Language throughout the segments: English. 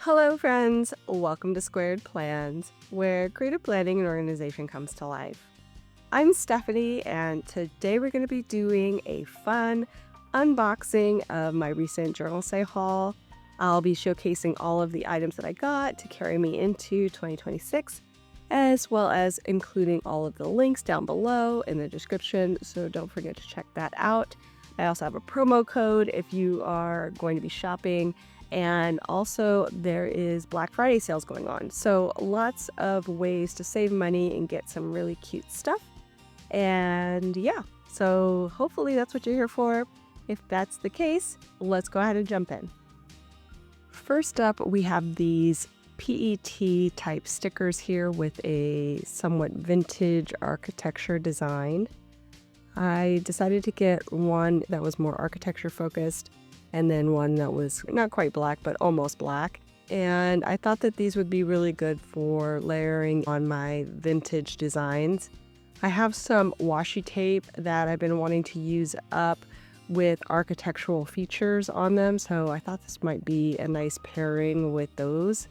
Hello, friends. Welcome to Squared Plans, where creative planning and organization comes to life. I'm Stephanie, and today we're going to be doing a fun unboxing of my recent JOURNALSAY haul. I'll be showcasing all of the items that I got to carry me into 2026, as well as including all of the links down below in the description, so don't forget to check that out. I also have a promo code if you are going to be shopping. And also there is Black Friday sales going on. So lots of ways to save money and get some really cute stuff. And yeah, so hopefully that's what you're here for. If that's the case, let's go ahead and jump in. First up, we have these PET type stickers here with a somewhat vintage architecture design. I decided to get one that was more architecture focused, and then one that was not quite black, but almost black. And I thought that these would be really good for layering on my vintage designs. I have some washi tape that I've been wanting to use up with architectural features on them, so I thought this might be a nice pairing with those.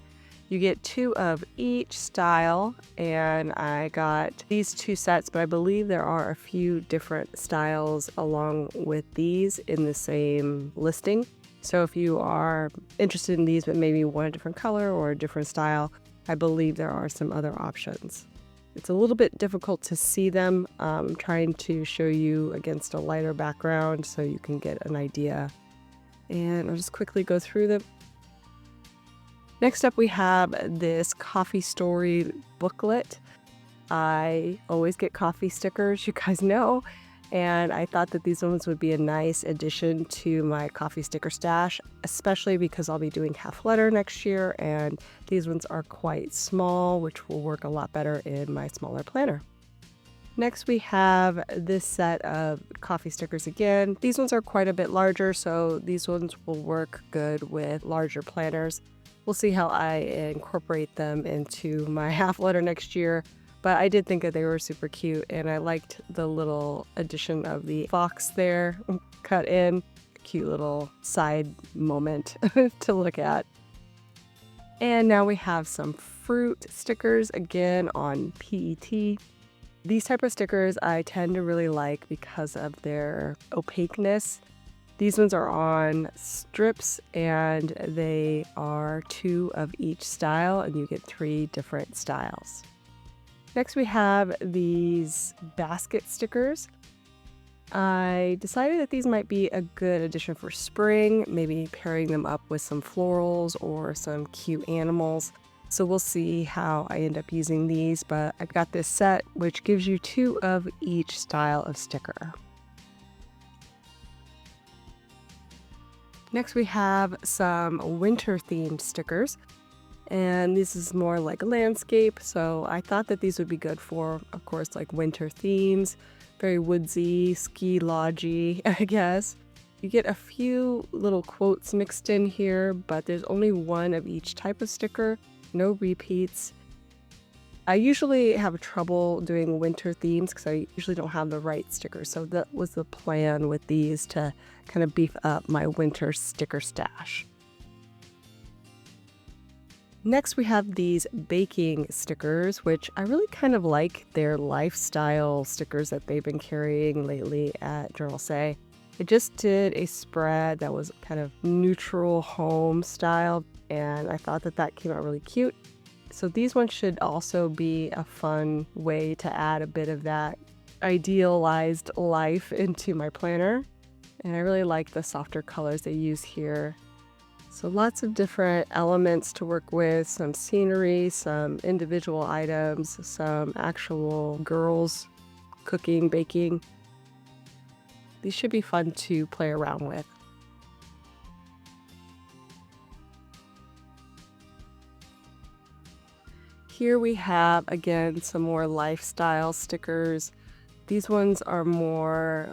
You get 2 of each style, and I got these 2 sets, but I believe there are a few different styles along with these in the same listing. So if you are interested in these, but maybe want a different color or a different style, I believe there are some other options. It's a little bit difficult to see them. I'm trying to show you against a lighter background so you can get an idea. And I'll just quickly go through them. Next up, we have this coffee story booklet. I always get coffee stickers, you guys know, and I thought that these ones would be a nice addition to my coffee sticker stash, especially because I'll be doing half letter next year, and these ones are quite small, which will work a lot better in my smaller planner. Next, we have this set of coffee stickers again. These ones are quite a bit larger, so these ones will work good with larger planners. We'll see how I incorporate them into my half letter next year, but I did think that they were super cute, and I liked the little addition of the fox there cut in. Cute little side moment to look at. And now we have some fruit stickers again on PET. These type of stickers I tend to really like because of their opaqueness. These ones are on strips, and they are 2 of each style, and you get 3 different styles. Next, we have these basket stickers. I decided that these might be a good addition for spring, maybe pairing them up with some florals or some cute animals. So we'll see how I end up using these, but I've got this set which gives you 2 of each style of sticker. Next, we have some winter themed stickers, and this is more like a landscape, so I thought that these would be good for, of course, like winter themes, very woodsy, ski lodgy, I guess. You get a few little quotes mixed in here, but there's only 1 of each type of sticker, no repeats. I usually have trouble doing winter themes because I usually don't have the right stickers, so that was the plan with these, to kind of beef up my winter sticker stash. Next, we have these baking stickers, which I really kind of like their lifestyle stickers that they've been carrying lately at JOURNALSAY. I just did a spread that was kind of neutral home style, and I thought that that came out really cute. So these ones should also be a fun way to add a bit of that idealized life into my planner. And I really like the softer colors they use here. So lots of different elements to work with, some scenery, some individual items, some actual girls cooking, baking. These should be fun to play around with. Here we have, again, some more lifestyle stickers. These ones are more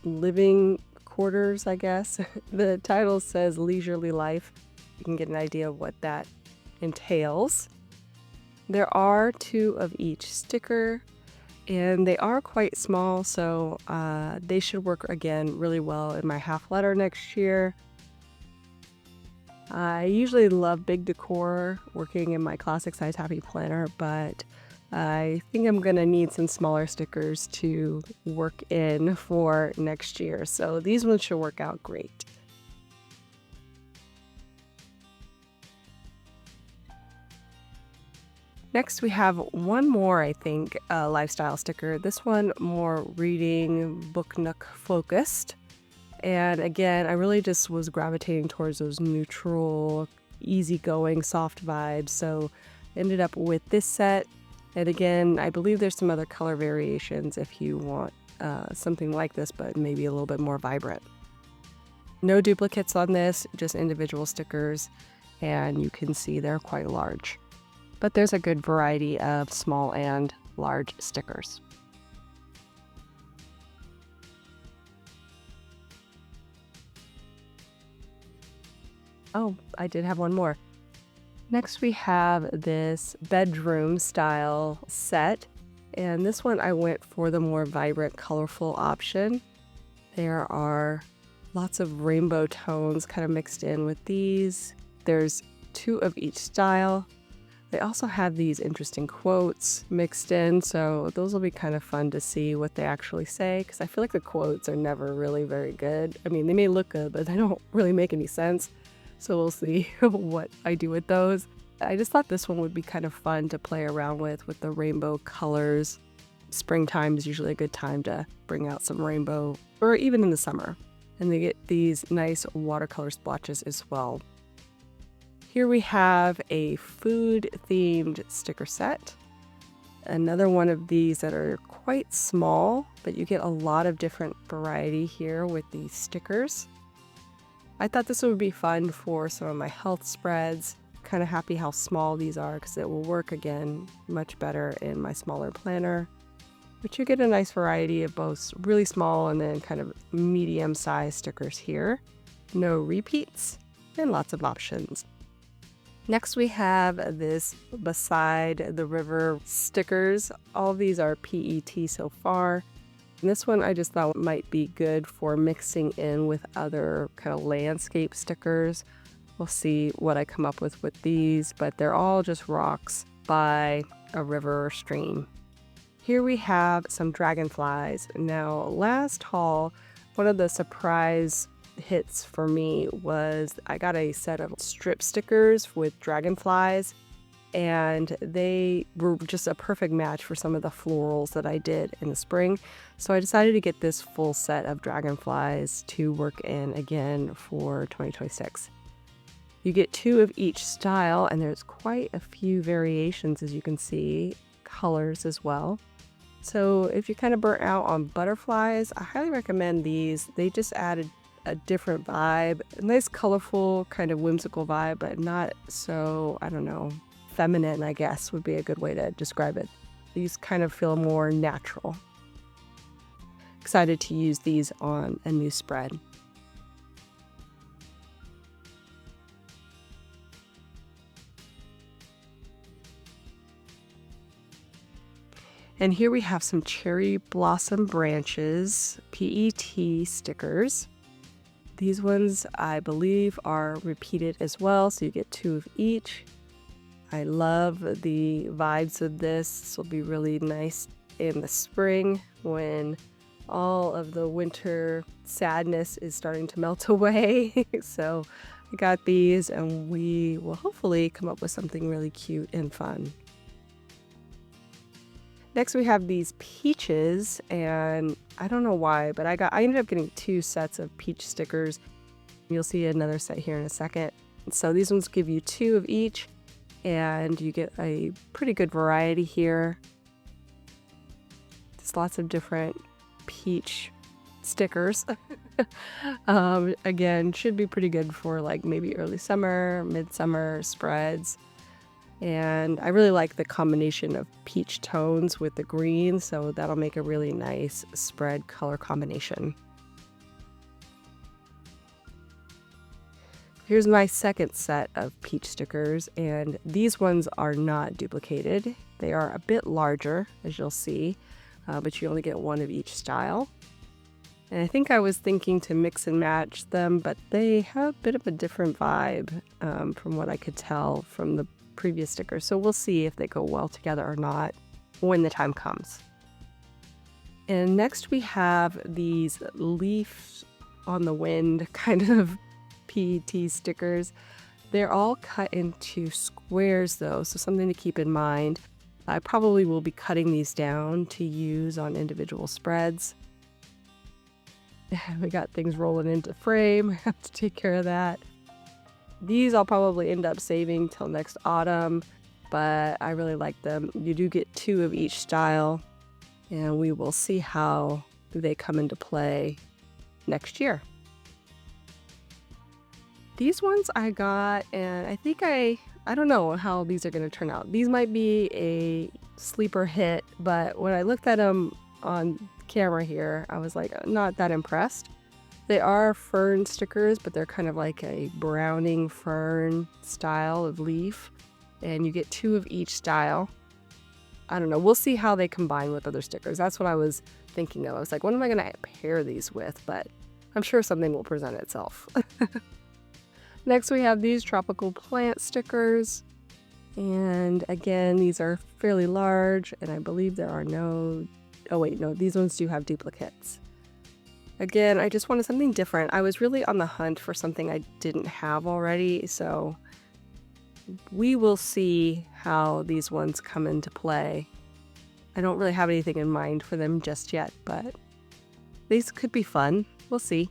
living quarters, I guess. The title says leisurely life. You can get an idea of what that entails. There are 2 of each sticker, and they are quite small, so they should work again really well in my half letter next year. I usually love big decor working in my classic size happy planner, but I think I'm gonna need some smaller stickers to work in for next year. So these ones should work out great. Next, we have one more, I think, lifestyle sticker. This one more reading, book nook focused. And again, I really just was gravitating towards those neutral, easygoing, soft vibes. So ended up with this set. And again, I believe there's some other color variations if you want something like this, but maybe a little bit more vibrant. No duplicates on this, just individual stickers. And you can see they're quite large. But there's a good variety of small and large stickers. Oh, I did have one more. Next we have this bedroom style set. And this one I went for the more vibrant, colorful option. There are lots of rainbow tones kind of mixed in with these. There's 2 of each style. They also have these interesting quotes mixed in, so those will be kind of fun to see what they actually say, because I feel like the quotes are never really very good. I mean, they may look good, but they don't really make any sense, so we'll see what I do with those. I just thought this one would be kind of fun to play around with the rainbow colors. Springtime is usually a good time to bring out some rainbow, or even in the summer. And they get these nice watercolor splotches as well. Here we have a food-themed sticker set. Another one of these that are quite small, but you get a lot of different variety here with these stickers. I thought this would be fun for some of my health spreads. Kind of happy how small these are because it will work again much better in my smaller planner. But you get a nice variety of both really small and then kind of medium-sized stickers here. No repeats and lots of options. Next we have this beside the river stickers. All of these are PET so far. And this one I just thought might be good for mixing in with other kind of landscape stickers. We'll see what I come up with these, but they're all just rocks by a river or stream. Here we have some dragonflies. Now last haul, one of the surprise hits for me was I got a set of strip stickers with dragonflies, and they were just a perfect match for some of the florals that I did in the spring. So I decided to get this full set of dragonflies to work in again for 2026. You get 2 of each style, and there's quite a few variations, as you can see, colors as well. So if you're kind of burnt out on butterflies, I highly recommend these. They just added a different vibe, a nice colorful kind of whimsical vibe, but not so, I don't know, feminine, I guess would be a good way to describe it. These kind of feel more natural. Excited to use these on a new spread. And here we have some cherry blossom branches, PET stickers. These ones, I believe, are repeated as well, so you get 2 of each. I love the vibes of this. This will be really nice in the spring when all of the winter sadness is starting to melt away. So I got these, and we will hopefully come up with something really cute and fun. Next we have these peaches, and I don't know why, but I ended up getting 2 sets of peach stickers. You'll see another set here in a second. So these ones give you 2 of each, and you get a pretty good variety here. There's lots of different peach stickers. Again, should be pretty good for like maybe early summer, midsummer spreads. And I really like the combination of peach tones with the green, so that'll make a really nice spread color combination. Here's my second set of peach stickers, and these ones are not duplicated. They are a bit larger, as you'll see, but you only get 1 of each style. And I think I was thinking to mix and match them, but they have a bit of a different vibe from what I could tell from the previous stickers. So we'll see if they go well together or not when the time comes. And next we have these leaves on the wind kind of PET stickers. They're all cut into squares though, so something to keep in mind. I probably will be cutting these down to use on individual spreads. We got things rolling into frame. I have to take care of that. These I'll probably end up saving till next autumn, but I really like them. You do get 2 of each style, and we will see how they come into play next year. These ones I got, and I think I don't know how these are going to turn out. These might be a sleeper hit, but when I looked at them on camera here, I was like not that impressed. They are fern stickers, but they're kind of like a browning fern style of leaf, and you get 2 of each style. I don't know, we'll see how they combine with other stickers. That's what I was thinking of. I was like, what am I going to pair these with? But I'm sure something will present itself. Next we have these tropical plant stickers, and again these are fairly large, and I believe there are no, oh wait, no, these ones do have duplicates. Again, I just wanted something different. I was really on the hunt for something I didn't have already, so we will see how these ones come into play. I don't really have anything in mind for them just yet, but these could be fun. We'll see.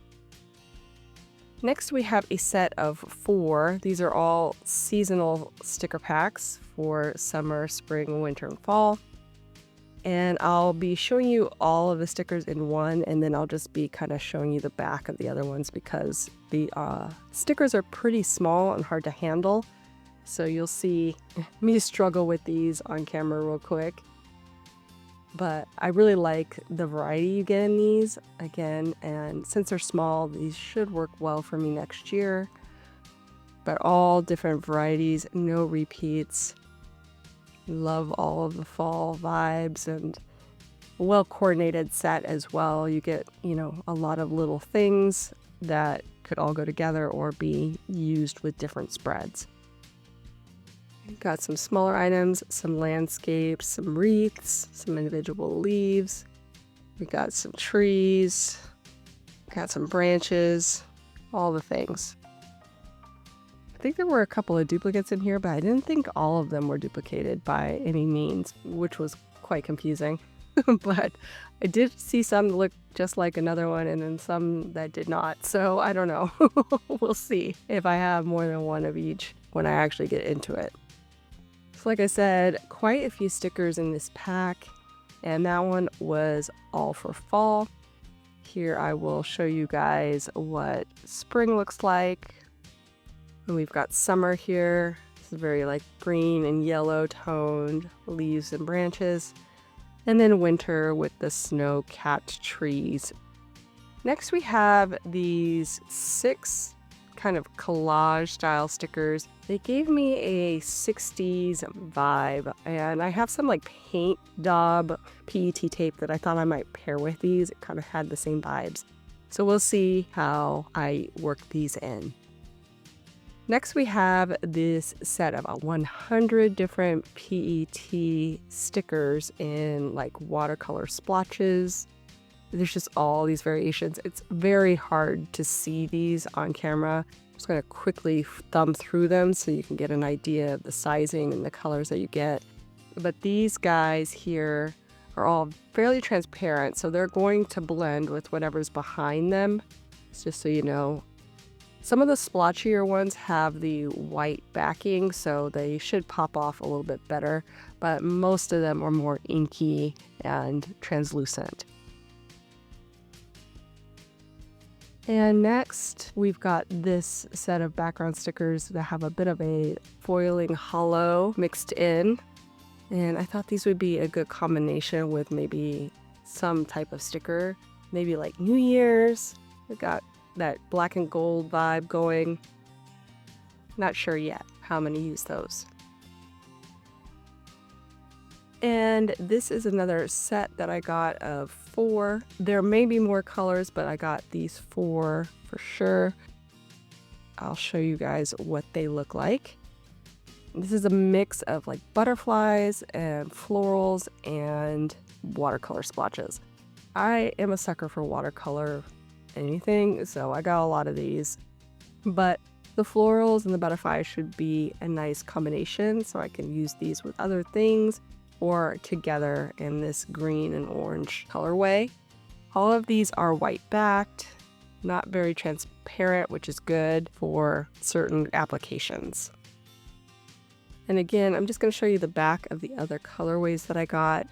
Next we have a set of 4. These are all seasonal sticker packs for summer, spring, winter, and fall. And I'll be showing you all of the stickers in one, and then I'll just be kind of showing you the back of the other ones because the stickers are pretty small and hard to handle. So you'll see me struggle with these on camera real quick. But I really like the variety you get in these, again, and since they're small, these should work well for me next year. But all different varieties, no repeats. Love all of the fall vibes, and a well-coordinated set as well. You get, a lot of little things that could all go together or be used with different spreads. Got some smaller items, some landscapes, some wreaths, some individual leaves. We got some trees, got some branches, all the things. I think there were a couple of duplicates in here, but I didn't think all of them were duplicated by any means, which was quite confusing. But I did see some that looked just like another one and then some that did not. So I don't know. We'll see if I have more than one of each when I actually get into it. Like I said, quite a few stickers in this pack, and that one was all for fall. Here I will show you guys what spring looks like. And we've got summer here. It's very like green and yellow toned leaves and branches. And then winter with the snow-capped trees. Next we have these 6 kind of collage style stickers. They gave me a 60s vibe, and I have some like paint daub PET tape that I thought I might pair with these. It kind of had the same vibes. So we'll see how I work these in. Next we have this set of 100 different PET stickers in like watercolor splotches. There's just all these variations. It's very hard to see these on camera. I'm just going to quickly thumb through them so you can get an idea of the sizing and the colors that you get. But these guys here are all fairly transparent, so they're going to blend with whatever's behind them. It's just so you know. Some of the splotchier ones have the white backing, so they should pop off a little bit better, but most of them are more inky and translucent. And next, we've got this set of background stickers that have a bit of a foiling hollow mixed in. And I thought these would be a good combination with maybe some type of sticker, maybe like New Year's. We got that black and gold vibe going. Not sure yet how I'm going to use those. And this is another set that I got of 4. There may be more colors, but I got these 4 for sure. I'll show you guys what they look like. This is a mix of like butterflies and florals and watercolor splotches. I am a sucker for watercolor anything, so I got a lot of these. But the florals and the butterflies should be a nice combination, so I can use these with other things or together in this green and orange colorway. All of these are white backed, not very transparent, which is good for certain applications. And again, I'm just going to show you the back of the other colorways that I got.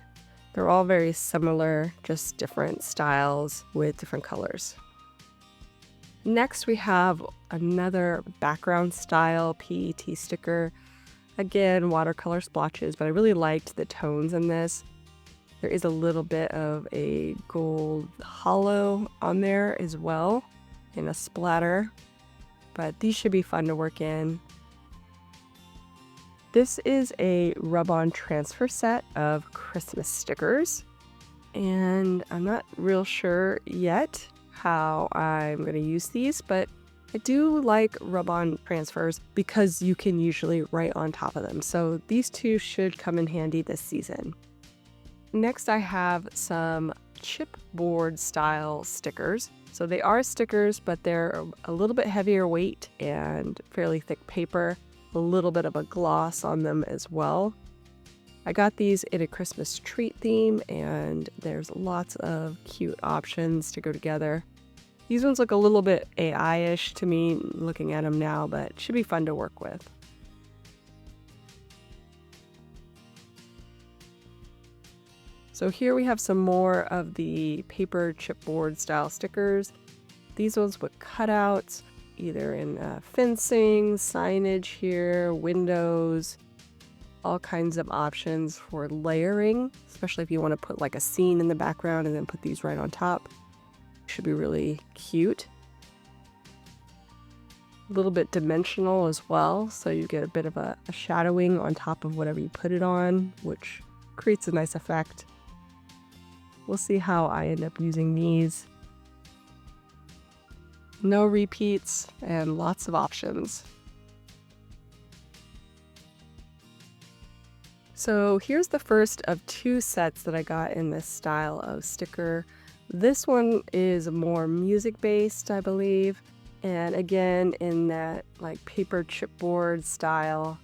They're all very similar, just different styles with different colors. Next, we have another background style PET sticker. Again, watercolor splotches, but I really liked the tones in this. There is a little bit of a gold hollow on there as well, and a splatter, but these should be fun to work in. This is a rub-on transfer set of Christmas stickers, and I'm not real sure yet how I'm going to use these, but I do like rub-on transfers because you can usually write on top of them. So these two should come in handy this season. Next, I have some chipboard style stickers. So they are stickers, but they're a little bit heavier weight and fairly thick paper. A little bit of a gloss on them as well. I got these in a Christmas treat theme, and there's lots of cute options to go together. These ones look a little bit AI-ish to me looking at them now, but should be fun to work with. So here we have some more of the paper chipboard style stickers. These ones with cutouts, either in fencing, signage here, windows, all kinds of options for layering, especially if you want to put like a scene in the background and then put these right on top. Should be really cute. A little bit dimensional as well, so you get a bit of a shadowing on top of whatever you put it on, which creates a nice effect. We'll see how I end up using these. No repeats and lots of options. So here's the first of 2 sets that I got in this style of sticker. This one is more music based, I believe. And again, in that like paper chipboard style,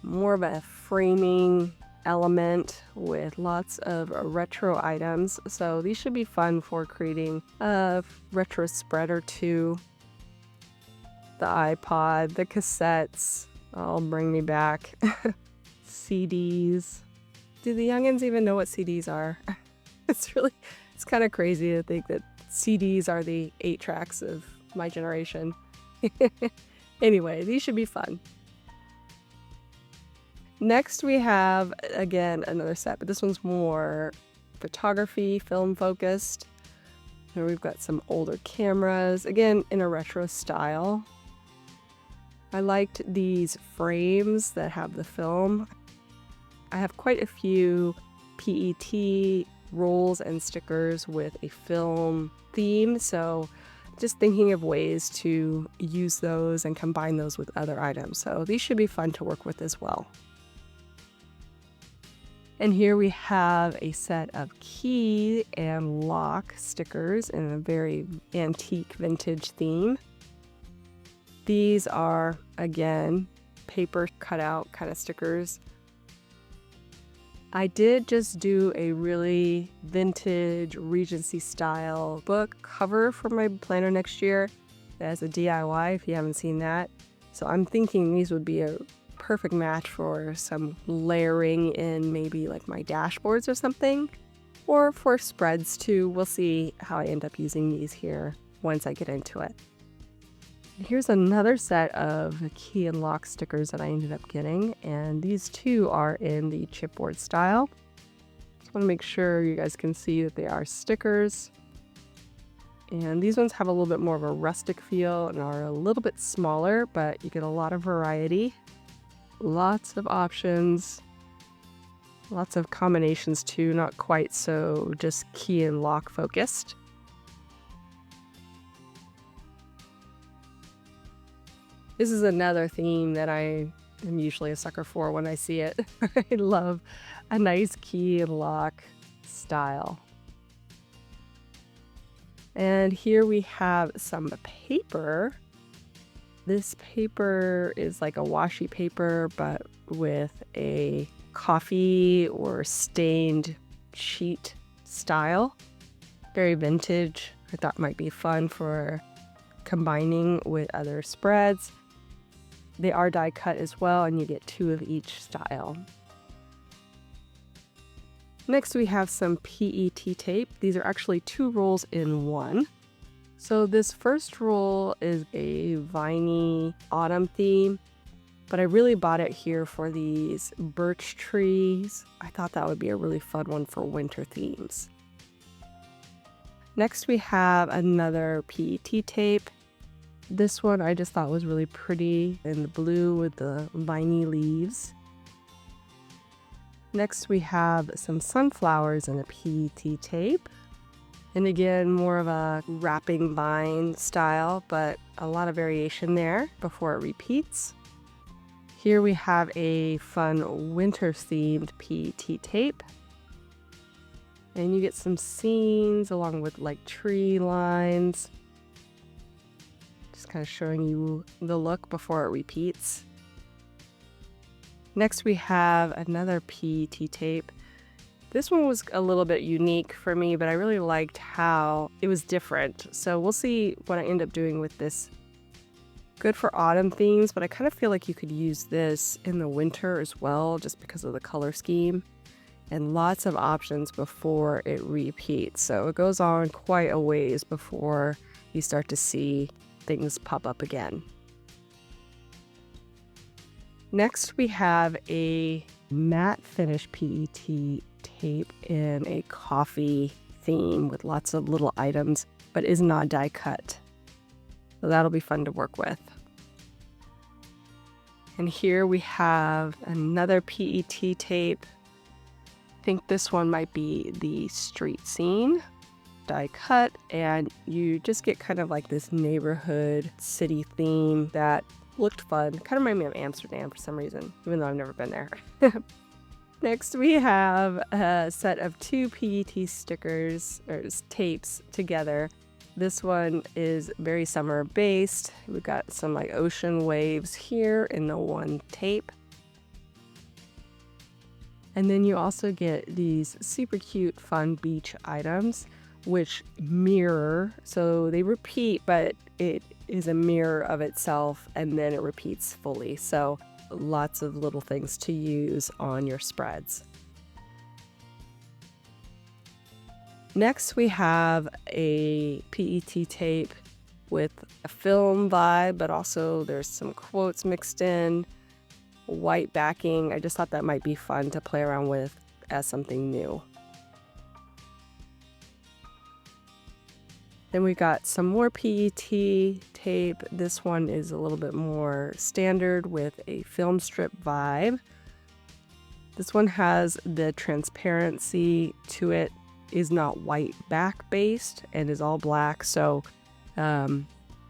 more of a framing element with lots of retro items. So these should be fun for creating a retro spread or 2. The iPod, the cassettes, all bring me back. CDs. Do the youngins even know what CDs are? It's kind of crazy to think that CDs are the 8 tracks of my generation. Anyway, these should be fun. Next we have, again, another set, but this one's more photography, film focused. Here we've got some older cameras, again, in a retro style. I liked these frames that have the film. I have quite a few PET rolls and stickers with a film theme, so just thinking of ways to use those and combine those with other items. So these should be fun to work with as well. And here we have a set of key and lock stickers in a very antique vintage theme. These are, again, paper cutout kind of stickers. I did just do a really vintage Regency style book cover for my planner next year as a DIY if you haven't seen that. So I'm thinking these would be a perfect match for some layering in maybe like my dashboards or something, or for spreads too. We'll see how I end up using these here once I get into it. Here's another set of key and lock stickers that I ended up getting, and these two are in the chipboard style. Just want to make sure you guys can see that they are stickers. And these ones have a little bit more of a rustic feel and are a little bit smaller, but you get a lot of variety. Lots of options. Lots of combinations too, not quite so just key and lock focused. This is another theme that I am usually a sucker for when I see it. I love a nice key and lock style. And here we have some paper. This paper is like a washi paper, but with a coffee or stained sheet style. Very vintage. I thought might be fun for combining with other spreads. They are die cut as well, and you get 2 of each style. Next we have some PET tape. These are actually 2 rolls in one. So this first roll is a viney autumn theme, but I really bought it here for these birch trees. I thought that would be a really fun one for winter themes. Next we have another PET tape. This one I just thought was really pretty in the blue with the viney leaves. Next we have some sunflowers and a PET tape. And again, more of a wrapping vine style, but a lot of variation there before it repeats. Here we have a fun winter-themed PET tape. And you get some scenes along with like tree lines. Just kind of showing you the look before it repeats. Next we have another PET tape. This one was a little bit unique for me, but I really liked how it was different. So we'll see what I end up doing with this. Good for autumn themes, but I kind of feel like you could use this in the winter as well, just because of the color scheme. And lots of options before it repeats. So it goes on quite a ways before you start to see things pop up again. Next we have a matte finish PET tape in a coffee theme with lots of little items, but is not die cut. So that'll be fun to work with. And here we have another PET tape. I think this one might be the street scene, die cut, and you just get kind of like this neighborhood city theme that looked fun. Kind of reminded me of Amsterdam for some reason, even though I've never been there. Next we have a set of 2 PET stickers or tapes together. This one is very summer based. We've got some like ocean waves here in the one tape. And then you also get these super cute fun beach items which mirror, so they repeat, but it is a mirror of itself and then it repeats fully. So lots of little things to use on your spreads. Next we have a PET tape with a film vibe, but also there's some quotes mixed in, white backing. I just thought that might be fun to play around with as something new. Then we got some more PET tape. This one is a little bit more standard with a film strip vibe. This one has the transparency to it, is not white back based and is all black. So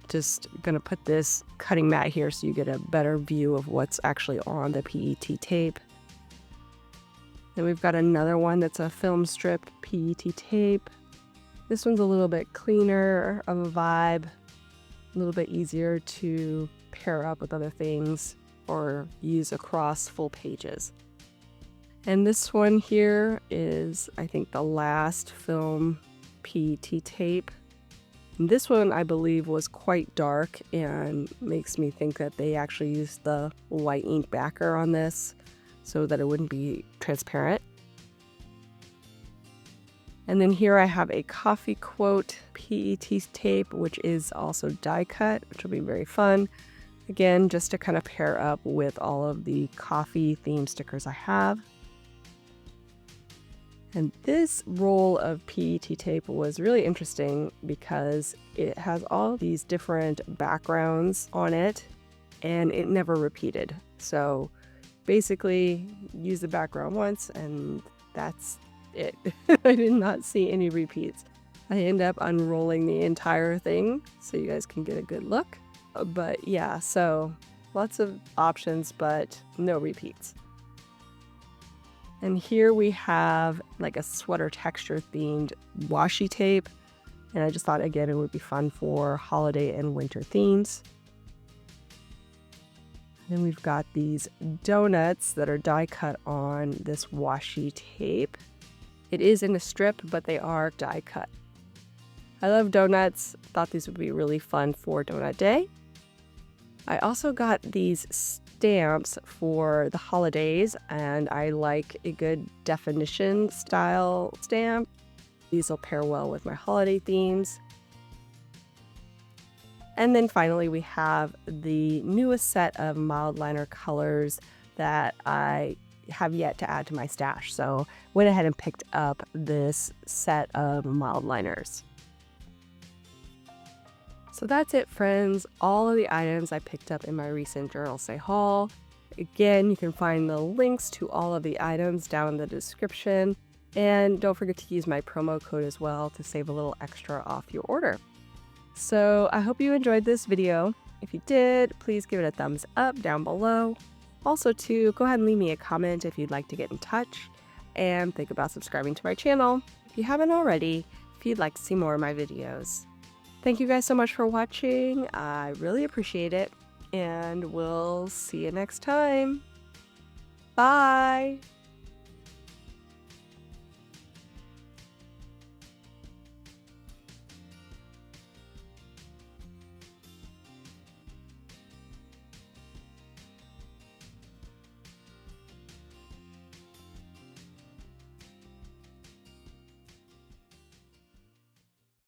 just gonna put this cutting mat here so you get a better view of what's actually on the PET tape. Then we've got another one that's a film strip PET tape. This one's a little bit cleaner of a vibe, a little bit easier to pair up with other things or use across full pages. And this one here is, I think, the last film PET tape. And this one, I believe, was quite dark and makes me think that they actually used the white ink backer on this so that it wouldn't be transparent. And then here I have a coffee quote PET tape, which is also die cut, which will be very fun. Again, just to kind of pair up with all of the coffee theme stickers I have. And this roll of PET tape was really interesting because it has all these different backgrounds on it and it never repeated. So basically use the background once and that's it. I did not see any repeats. I end up unrolling the entire thing so you guys can get a good look. But yeah, so lots of options, but no repeats. And here we have like a sweater texture themed washi tape. And I just thought, again, it would be fun for holiday and winter themes. Then we've got these donuts that are die cut on this washi tape. It is in a strip, but they are die cut. I love donuts. Thought these would be really fun for Donut Day. I also got these stamps for the holidays, and I like a good definition style stamp. These will pair well with my holiday themes. And then finally, we have the newest set of mild liner colors that I have yet to add to my stash. So went ahead and picked up this set of mild liners. So that's it, friends. All of the items I picked up in my recent Journal Say haul. Again, you can find the links to all of the items down in the description. And don't forget to use my promo code as well to save a little extra off your order. So I hope you enjoyed this video. If you did, please give it a thumbs up down below. Also, too, go ahead and leave me a comment if you'd like to get in touch. And think about subscribing to my channel if you haven't already, if you'd like to see more of my videos. Thank you guys so much for watching. I really appreciate it. And we'll see you next time. Bye!